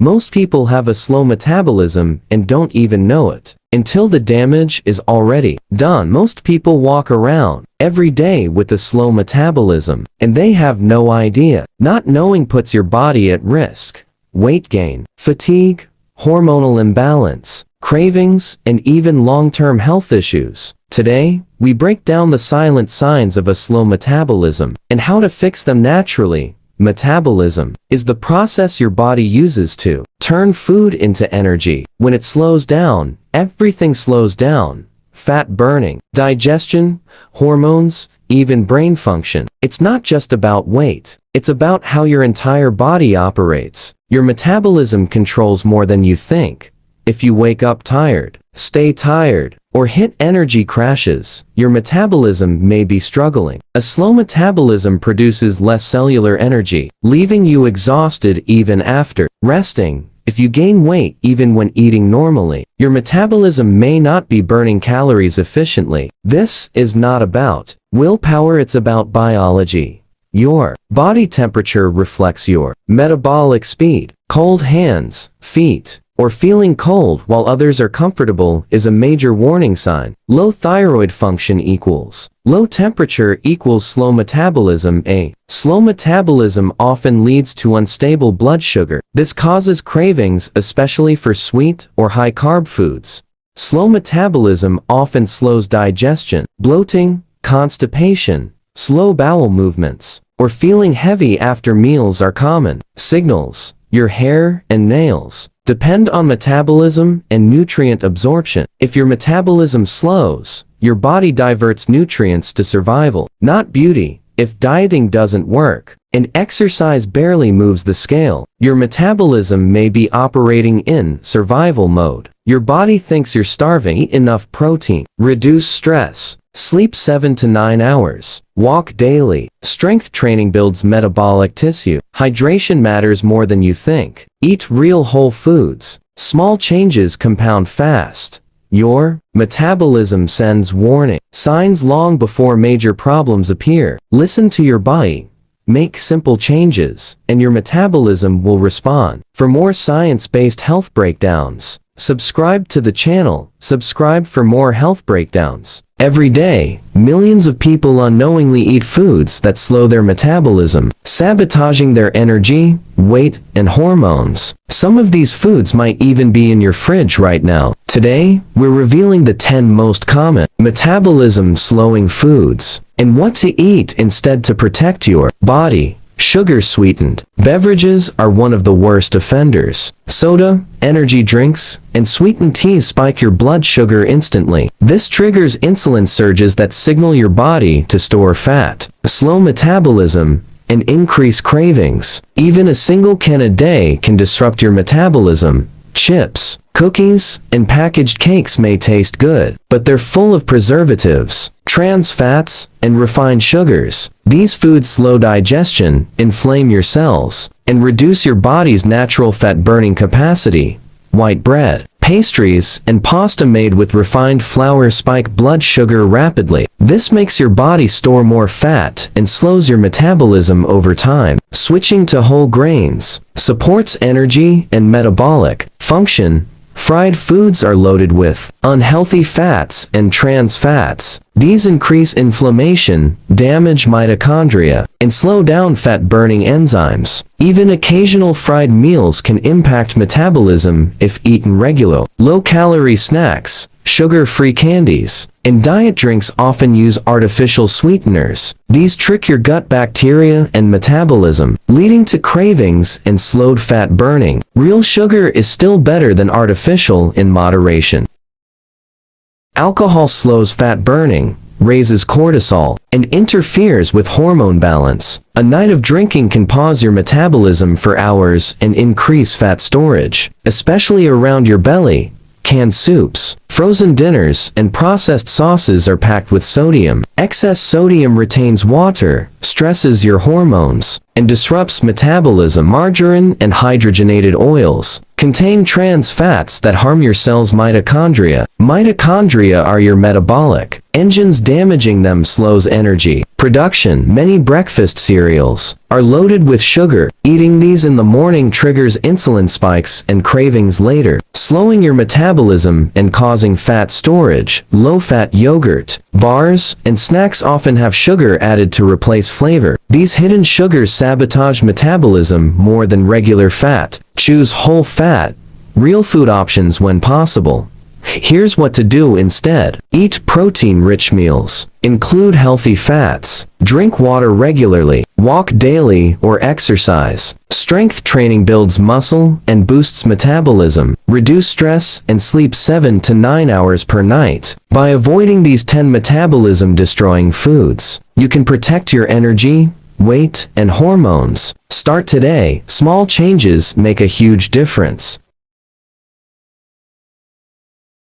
Most people have a slow metabolism and don't even know it until the damage is already done. Most people walk around every day with a slow metabolism, and they have no idea. Not knowing puts your body at risk. Weight gain, fatigue, hormonal imbalance, cravings, and even long-term health issues. Today, we break down the silent signs of a slow metabolism and how to fix them naturally. Metabolism is the process your body uses to turn food into energy. When it slows down, everything slows down. Fat burning, digestion, hormones, even brain function. It's not just about weight. It's about how your entire body operates. Your metabolism controls more than you think. If you wake up tired, stay tired, or hit energy crashes, your metabolism may be struggling. A slow metabolism produces less cellular energy, leaving you exhausted even after resting. If you gain weight even when eating normally, your metabolism may not be burning calories efficiently. This is not about willpower, it's about biology. Your body temperature reflects your metabolic speed. Cold hands, feet, or feeling cold while others are comfortable is a major warning sign. Low thyroid function equals low temperature equals slow metabolism. A slow metabolism often leads to unstable blood sugar. This causes cravings, especially for sweet or high-carb foods. Slow metabolism often slows digestion. Bloating, constipation, slow bowel movements, or feeling heavy after meals are common signals. Your hair and nails depend on metabolism and nutrient absorption. If your metabolism slows, your body diverts nutrients to survival, not beauty. If dieting doesn't work, and exercise barely moves the scale, your metabolism may be operating in survival mode. Your body thinks you're starving. Eat enough protein. Reduce stress. Sleep 7 to 9 hours. Walk daily. Strength training builds metabolic tissue. Hydration matters more than you think. Eat real whole foods. Small changes compound fast. Your metabolism sends warning signs long before major problems appear. Listen to your body. Make simple changes, and your metabolism will respond. For more science-based health breakdowns, subscribe to the channel. Subscribe for more health breakdowns. Every day, millions of people unknowingly eat foods that slow their metabolism, sabotaging their energy, weight, and hormones. Some of these foods might even be in your fridge right now. Today, we're revealing the 10 most common metabolism-slowing foods and what to eat instead to protect your body. Sugar-sweetened beverages are one of the worst offenders. Soda, energy drinks, and sweetened teas spike your blood sugar instantly. This triggers insulin surges that signal your body to store fat. A slow metabolism and increase cravings. Even a single can a day can disrupt your metabolism. Chips, cookies, and packaged cakes may taste good, but they're full of preservatives, trans fats, and refined sugars. These foods slow digestion, inflame your cells, and reduce your body's natural fat-burning capacity. White bread, pastries, and pasta made with refined flour spike blood sugar rapidly. This makes your body store more fat and slows your metabolism over time. Switching to whole grains supports energy and metabolic function. Fried foods are loaded with unhealthy fats and trans fats. These increase inflammation, damage mitochondria, and slow down fat-burning enzymes. Even occasional fried meals can impact metabolism if eaten regularly. Low-calorie snacks, sugar-free candies, and diet drinks often use artificial sweeteners. These trick your gut bacteria and metabolism, leading to cravings and slowed fat burning. Real sugar is still better than artificial in moderation. Alcohol slows fat burning, raises cortisol, and interferes with hormone balance. A night of drinking can pause your metabolism for hours and increase fat storage, especially around your belly. Canned soups, Frozen dinners and processed sauces are packed with sodium. Excess sodium retains water, stresses your hormones, and disrupts metabolism. Margarine and hydrogenated oils contain trans fats that harm your cells' mitochondria. Mitochondria are your metabolic engines. Damaging them slows energy production. Many breakfast cereals are loaded with sugar. Eating these in the morning triggers insulin spikes and cravings later, slowing your metabolism and causing fat storage. Low-fat yogurt, bars, and snacks often have sugar added to replace flavor. These hidden sugars sabotage metabolism more than regular fat. Choose whole fat, real food options when possible. Here's what to do instead. Eat protein-rich meals. Include healthy fats. Drink water regularly. Walk daily or exercise. Strength training builds muscle and boosts metabolism. Reduce stress and sleep 7 to 9 hours per night. By avoiding these 10 metabolism-destroying foods, you can protect your energy, weight, and hormones. Start today. Small changes make a huge difference.